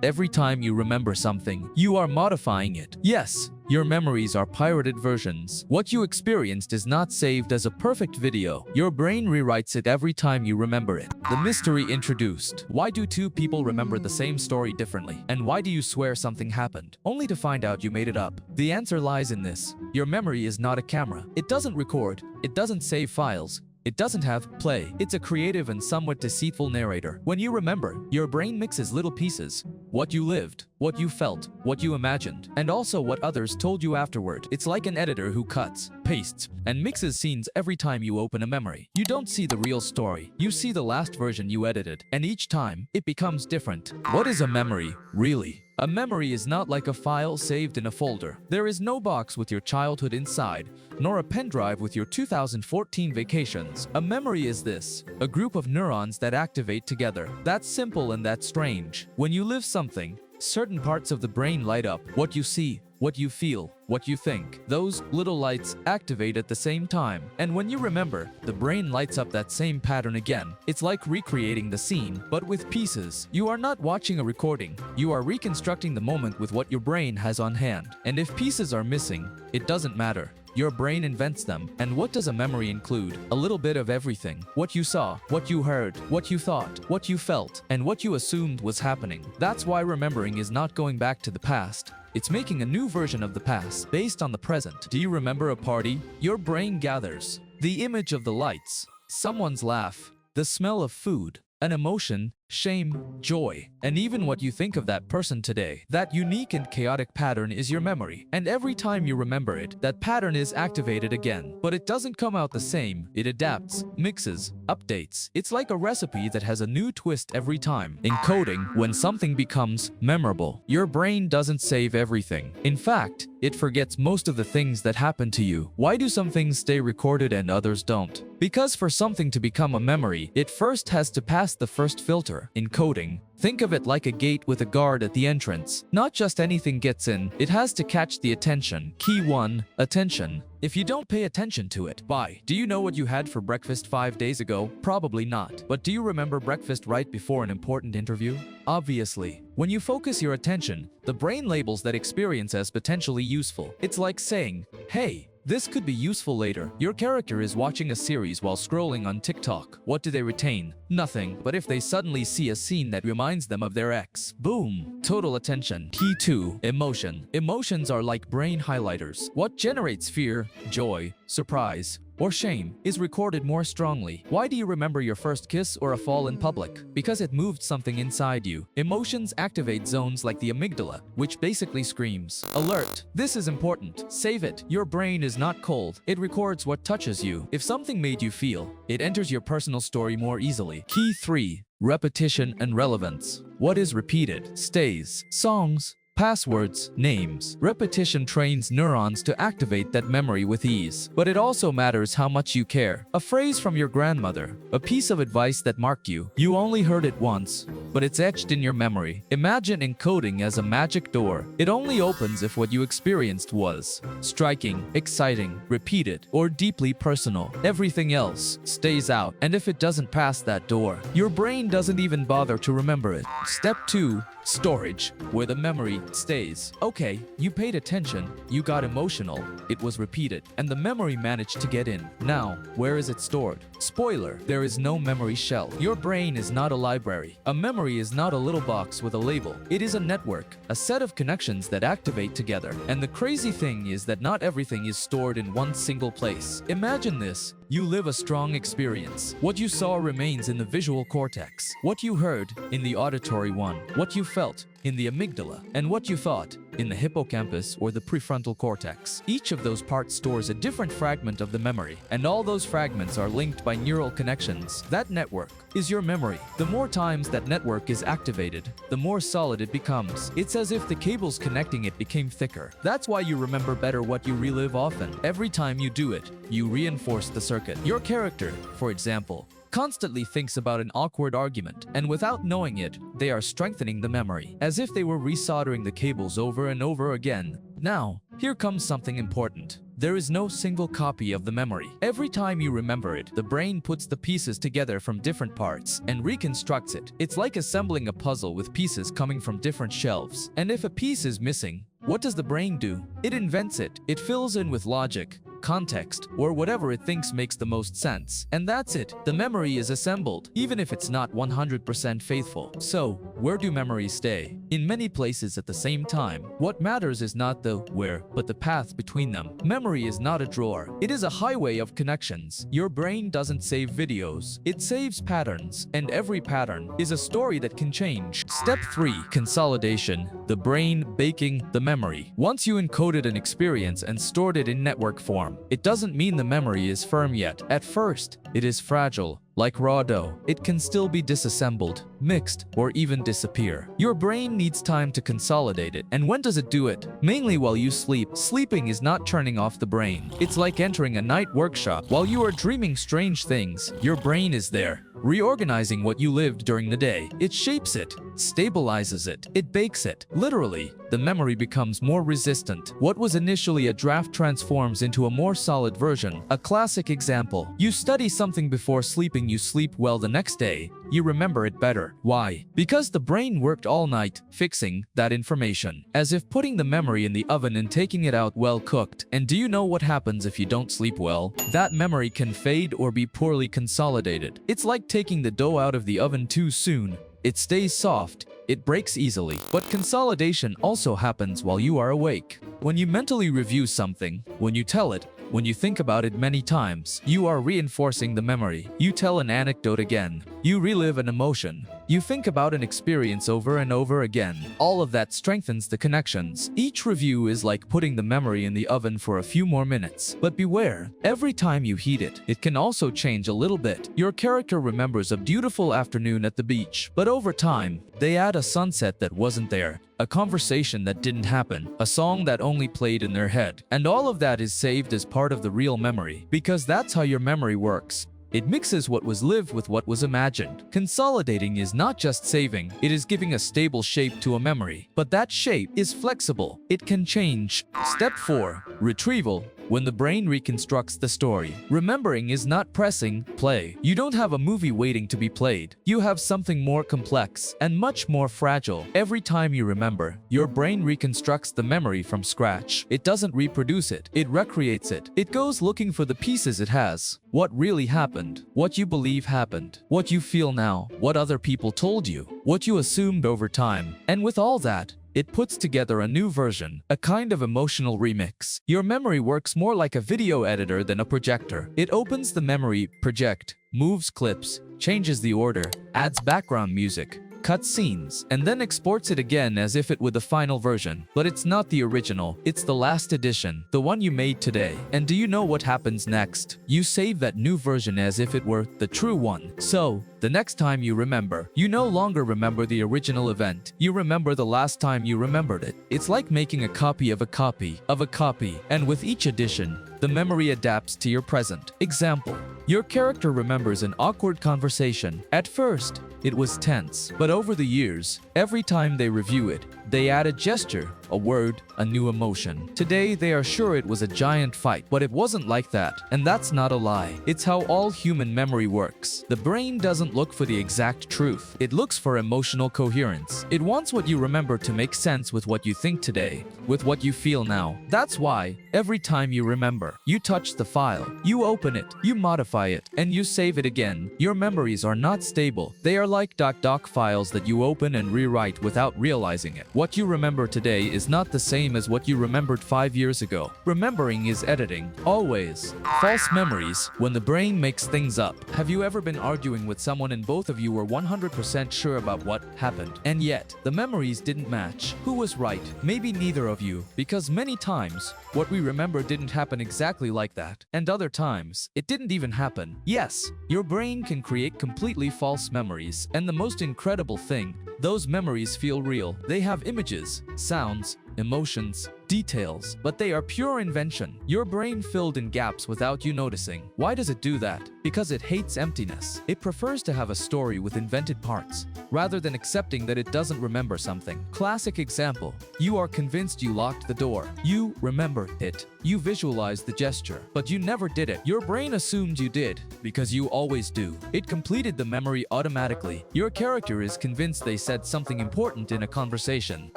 Every time you remember something, you are modifying it. Yes, your memories are pirated versions. What you experienced is not saved as a perfect video. Your brain rewrites it every time you remember it. The mystery introduced. Why do two people remember the same story differently? And why do you swear something happened, only to find out you made it up? The answer lies in this. Your memory is not a camera. It doesn't record. It doesn't save files. It doesn't have play. It's a creative and somewhat deceitful narrator. When you remember, your brain mixes little pieces. What you lived, what you felt, what you imagined, and also what others told you afterward. It's like an editor who cuts, pastes, and mixes scenes every time you open a memory. You don't see the real story. You see the last version you edited, and each time, it becomes different. What is a memory, really? A memory is not like a file saved in a folder. There is no box with your childhood inside, nor a pen drive with your 2014 vacations. A memory is this, a group of neurons that activate together. That's simple and that's strange. When you live something, certain parts of the brain light up. What you see, what you feel, what you think. Those little lights activate at the same time. And when you remember, the brain lights up that same pattern again. It's like recreating the scene, but with pieces. You are not watching a recording. You are reconstructing the moment with what your brain has on hand. And if pieces are missing, it doesn't matter. Your brain invents them. And what does a memory include? A little bit of everything. What you saw, what you heard, what you thought, what you felt, and what you assumed was happening. That's why remembering is not going back to the past. It's making a new version of the past based on the present. Do you remember a party? Your brain gathers the image of the lights, someone's laugh, the smell of food, an emotion, shame, joy, and even what you think of that person today. That unique and chaotic pattern is your memory. And every time you remember it, that pattern is activated again. But it doesn't come out the same. It adapts, mixes, updates. It's like a recipe that has a new twist every time. Encoding, when something becomes memorable. Your brain doesn't save everything. In fact, it forgets most of the things that happen to you. Why do some things stay recorded and others don't? Because for something to become a memory, it first has to pass the first filter. Encoding. Think of it like a gate with a guard at the entrance. Not just anything gets in, it has to catch the attention. Key 1. Attention. If you don't pay attention to it, bye. Do you know what you had for breakfast 5 days ago? Probably not. But do you remember breakfast right before an important interview? Obviously. When you focus your attention, the brain labels that experience as potentially useful. It's like saying, hey, this could be useful later. Your character is watching a series while scrolling on TikTok. What do they retain? Nothing. But if they suddenly see a scene that reminds them of their ex, boom! Total attention. Key 2. Emotion. Emotions are like brain highlighters. What generates fear, joy, surprise, or shame is recorded more strongly. Why do you remember your first kiss or a fall in public? Because it moved something inside you. Emotions activate zones like the amygdala, which basically screams, alert! This is important. Save it. Your brain is not cold. It records what touches you. If something made you feel, it enters your personal story more easily. Key 3. Repetition and relevance. What is repeated stays. Songs, passwords, names. Repetition trains neurons to activate that memory with ease. But it also matters how much you care. A phrase from your grandmother, a piece of advice that marked you. You only heard it once, but it's etched in your memory. Imagine encoding as a magic door. It only opens if what you experienced was striking, exciting, repeated, or deeply personal. Everything else stays out. And if it doesn't pass that door, your brain doesn't even bother to remember it. Step 2. Storage, where the memory stays. Okay, you paid attention, you got emotional, it was repeated, and the memory managed to get in. Now, where is it stored? Spoiler, there is no memory shell. Your brain is not a library. A memory is not a little box with a label. It is a network, a set of connections that activate together. And the crazy thing is that not everything is stored in one single place. Imagine this. You live a strong experience. What you saw remains in the visual cortex. What you heard in the auditory one. What you felt in the amygdala. And what you thought in the hippocampus or the prefrontal cortex. Each of those parts stores a different fragment of the memory. And all those fragments are linked by neural connections. That network is your memory. The more times that network is activated, the more solid it becomes. It's as if the cables connecting it became thicker. That's why you remember better what you relive often. Every time you do it, you reinforce the circuit. Your character, for example, constantly thinks about an awkward argument, and without knowing it, they are strengthening the memory, as if they were resoldering the cables over and over again. Now, here comes something important. There is no single copy of the memory. Every time you remember it, the brain puts the pieces together from different parts and reconstructs it. It's like assembling a puzzle with pieces coming from different shelves. And if a piece is missing, what does the brain do? It invents it. It fills in with logic, context, or whatever it thinks makes the most sense. And that's it. The memory is assembled, even if it's not 100% faithful. So, where do memories stay? In many places at the same time. What matters is not the where, but the path between them. Memory is not a drawer. It is a highway of connections. Your brain doesn't save videos. It saves patterns, and every pattern is a story that can change. Step 3. Consolidation. The brain baking the memory. Once you encoded an experience and stored it in network form, it doesn't mean the memory is firm yet. At first, it is fragile. Like raw dough, it can still be disassembled, mixed, or even disappear. Your brain needs time to consolidate it. And when does it do it? Mainly while you sleep. Sleeping is not turning off the brain. It's like entering a night workshop. While you are dreaming strange things, your brain is there, reorganizing what you lived during the day. It shapes it, stabilizes it, it bakes it. Literally, the memory becomes more resistant. What was initially a draft transforms into a more solid version. A classic example. You study something before sleeping, you sleep well the next day, you remember it better. Why? Because the brain worked all night, fixing that information. As if putting the memory in the oven and taking it out well cooked. And do you know what happens if you don't sleep well? That memory can fade or be poorly consolidated. It's like taking the dough out of the oven too soon. It stays soft, it breaks easily. But consolidation also happens while you are awake. When you mentally review something, when you tell it, when you think about it many times, you are reinforcing the memory. You tell an anecdote again. You relive an emotion. You think about an experience over and over again. All of that strengthens the connections. Each review is like putting the memory in the oven for a few more minutes. But beware, every time you heat it, it can also change a little bit. Your character remembers a beautiful afternoon at the beach, but over time, they add a sunset that wasn't there, a conversation that didn't happen, a song that only played in their head. And all of that is saved as part of the real memory, because that's how your memory works. It mixes what was lived with what was imagined. Consolidating is not just saving, it is giving a stable shape to a memory. But that shape is flexible. It can change. Step 4. Retrieval. When the brain reconstructs the story, remembering is not pressing play. You don't have a movie waiting to be played. You have something more complex and much more fragile. Every time you remember, your brain reconstructs the memory from scratch. It doesn't reproduce it, it recreates it. It goes looking for the pieces it has. What really happened, what you believe happened, what you feel now, what other people told you, what you assumed over time. And with all that, it puts together a new version, a kind of emotional remix. Your memory works more like a video editor than a projector. It opens the memory, project, moves clips, changes the order, adds background music, cuts scenes, and then exports it again as if it were the final version. But it's not the original, it's the last edition, the one you made today. And do you know what happens next? You save that new version as if it were the true one. So, the next time you remember, you no longer remember the original event. You remember the last time you remembered it. It's like making a copy of a copy of a copy, and with each edition, the memory adapts to your present. Example: your character remembers an awkward conversation. At first, it was tense, but over the years, every time they review it, they add a gesture, a word, a new emotion. Today, they are sure it was a giant fight, but it wasn't like that. And that's not a lie. It's how all human memory works. The brain doesn't look for the exact truth. It looks for emotional coherence. It wants what you remember to make sense with what you think today, with what you feel now. That's why, every time you remember, you touch the file, you open it, you modify it, and you save it again. Your memories are not stable. They are like .doc files that you open and rewrite without realizing it. What you remember today is not the same as what you remembered 5 years ago. Remembering is editing, always. False memories, when the brain makes things up. Have you ever been arguing with someone and both of you were 100% sure about what happened? And yet, the memories didn't match. Who was right? Maybe neither of you. Because many times, what we remember didn't happen exactly like that. And other times, it didn't even happen. Yes, your brain can create completely false memories. And the most incredible thing, those memories feel real. They have images, sounds, emotions, details, but they are pure invention. Your brain filled in gaps without you noticing. Why does it do that? Because it hates emptiness. It prefers to have a story with invented parts, rather than accepting that it doesn't remember something. Classic example. You are convinced you locked the door. You remember it. You visualize the gesture, but you never did it. Your brain assumed you did, because you always do. It completed the memory automatically. Your character is convinced they said something important in a conversation.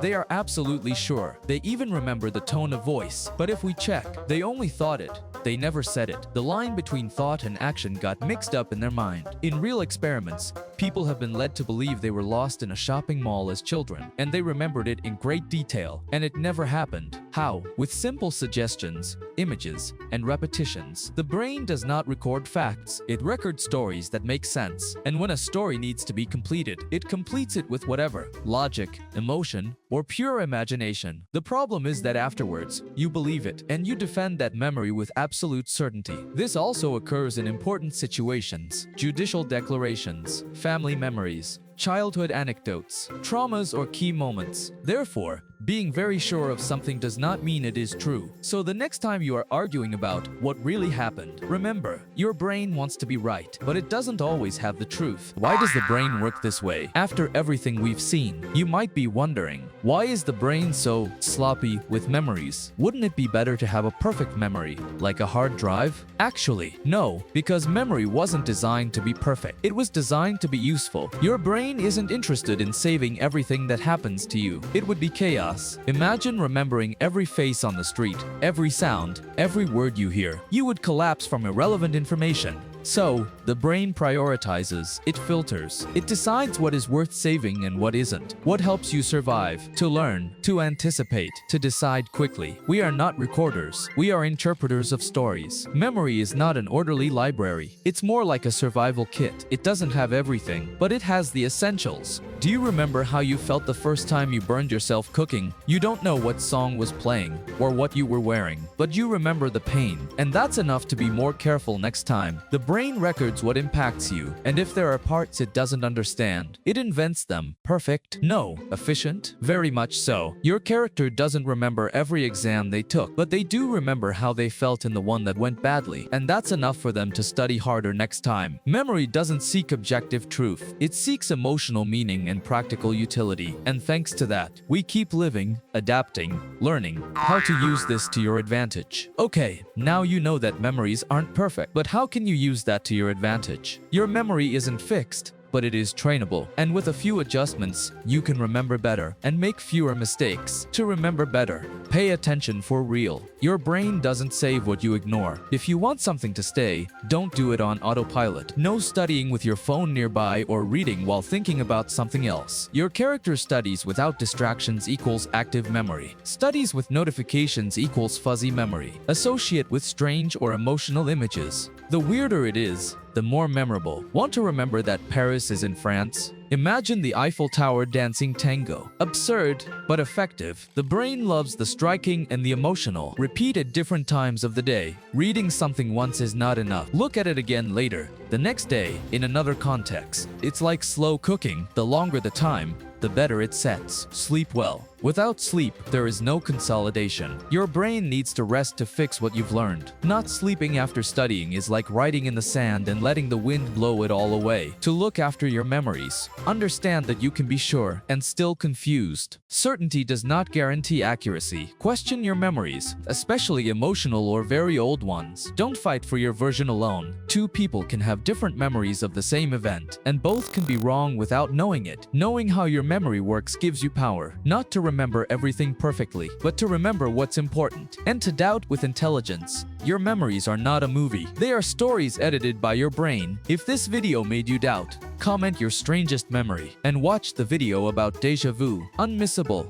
They are absolutely sure. They even remember the tone of voice. But if we check, they only thought it. They never said it. The line between thought and action got mixed up in their mind. In real experiments, people have been led to believe they were lost in a shopping mall as children, and they remembered it in great detail, and it never happened. How? With simple suggestions, images, and repetitions. The brain does not record facts. It records stories that make sense. And when a story needs to be completed, it completes it with whatever, logic, emotion, or pure imagination. The problem is that afterwards, you believe it, and you defend that memory with absolute certainty. This also occurs in important situations: judicial declarations, family memories, childhood anecdotes, traumas, or key moments. Therefore, being very sure of something does not mean it is true. So the next time you are arguing about what really happened, remember, your brain wants to be right, but it doesn't always have the truth. Why does the brain work this way? After everything we've seen, you might be wondering, why is the brain so sloppy with memories? Wouldn't it be better to have a perfect memory, like a hard drive? Actually, no, because memory wasn't designed to be perfect. It was designed to be useful. Your brain isn't interested in saving everything that happens to you. It would be chaos. Imagine remembering every face on the street, every sound, every word you hear. You would collapse from irrelevant information. So, the brain prioritizes, it filters, it decides what is worth saving and what isn't, what helps you survive, to learn, to anticipate, to decide quickly. We are not recorders, we are interpreters of stories. Memory is not an orderly library. It's more like a survival kit. It doesn't have everything, but it has the essentials. Do you remember how you felt the first time you burned yourself cooking? You don't know what song was playing or what you were wearing, but you remember the pain, and that's enough to be more careful next time. The brain records what impacts you, and if there are parts it doesn't understand, it invents them. Perfect? No. Efficient? Very much so. Your character doesn't remember every exam they took, but they do remember how they felt in the one that went badly, and that's enough for them to study harder next time. Memory doesn't seek objective truth. It seeks emotional meaning and practical utility, and thanks to that, we keep living, adapting, learning how to use this to your advantage. Okay, now you know that memories aren't perfect, but how can you use that to your advantage? Your memory isn't fixed, but it is trainable, and with a few adjustments, you can remember better and make fewer mistakes. To remember better, pay attention for real. Your brain doesn't save what you ignore. If you want something to stay, don't do it on autopilot. No studying with your phone nearby or reading while thinking about something else. Your character studies without distractions equals active memory. Studies with notifications equals fuzzy memory. Associate with strange or emotional images. The weirder it is, the more memorable. Want to remember that Paris is in France? Imagine the Eiffel Tower dancing tango. Absurd, but effective. The brain loves the striking and the emotional. Repeat at different times of the day. Reading something once is not enough. Look at it again later, the next day, in another context. It's like slow cooking. The longer the time, the better it sets. Sleep well. Without sleep, there is no consolidation. Your brain needs to rest to fix what you've learned. Not sleeping after studying is like writing in the sand and letting the wind blow it all away. To look after your memories, understand that you can be sure and still confused. Certainty does not guarantee accuracy. Question your memories, especially emotional or very old ones. Don't fight for your version alone. Two people can have different memories of the same event, and both can be wrong without knowing it. Knowing how your memory works gives you power, not to remember everything perfectly, but to remember what's important, and to doubt with intelligence. Your memories are not a movie. They are stories edited by your brain. If this video made you doubt, comment your strangest memory, and watch the video about déjà vu. Unmissable.